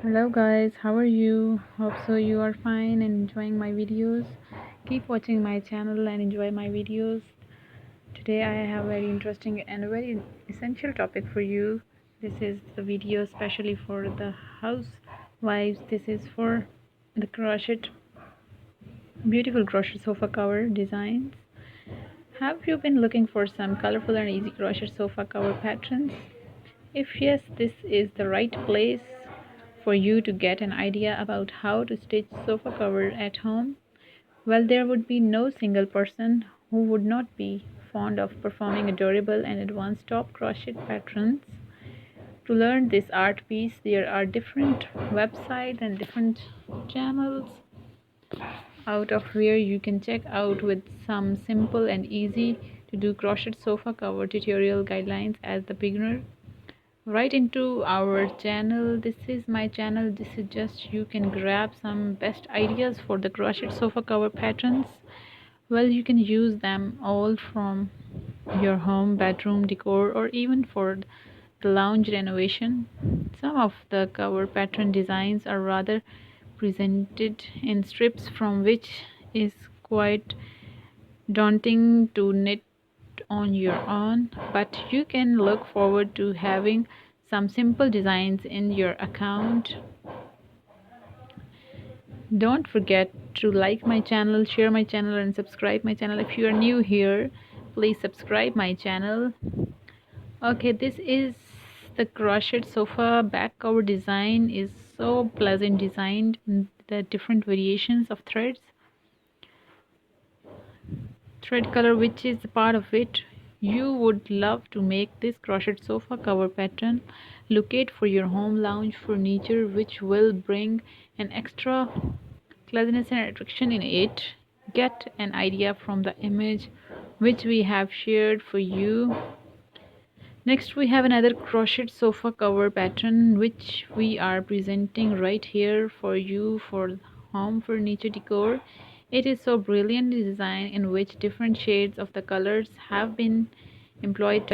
Hello guys, how are you? Hope so you are fine and enjoying my videos. Keep watching my channel and enjoy my videos. Today I have a very interesting and a very essential topic for you. This is the video especially for the housewives. This is for the beautiful crochet sofa cover designs. Have you been looking for some colorful and easy crochet sofa cover patterns? If yes, this is the right place for you to get an idea about how to stitch sofa cover at home. Well, there would be no single person who would not be fond of performing adorable and advanced top crochet patterns. To learn this art piece, there are different websites and different channels out of where you can check out with some simple and easy to do crochet sofa cover tutorial guidelines as the beginner. Right into our channel. This is my channel. This is just you can grab some best ideas for the crochet sofa cover patterns. Well, you can use them all from your home bedroom decor or even for the lounge renovation. Some of the cover pattern designs are rather presented in strips, from which is quite daunting to knit on your own, but you can look forward to having some simple designs in your account. Don't forget to like my channel, share my channel, and subscribe my channel. If you are new here, please subscribe my channel. Okay, this is the crochet sofa back cover design. Is so pleasant designed, the different variations of thread color, which is a part of it. You would love to make this crochet sofa cover pattern. Locate for your home lounge furniture, which will bring an extra cleanliness and attraction in it. Get an idea from the image which we have shared for you. Next, we have another crochet sofa cover pattern which we are presenting right here for you for home furniture decor. It is so brilliantly designed, in which different shades of the colors have been employed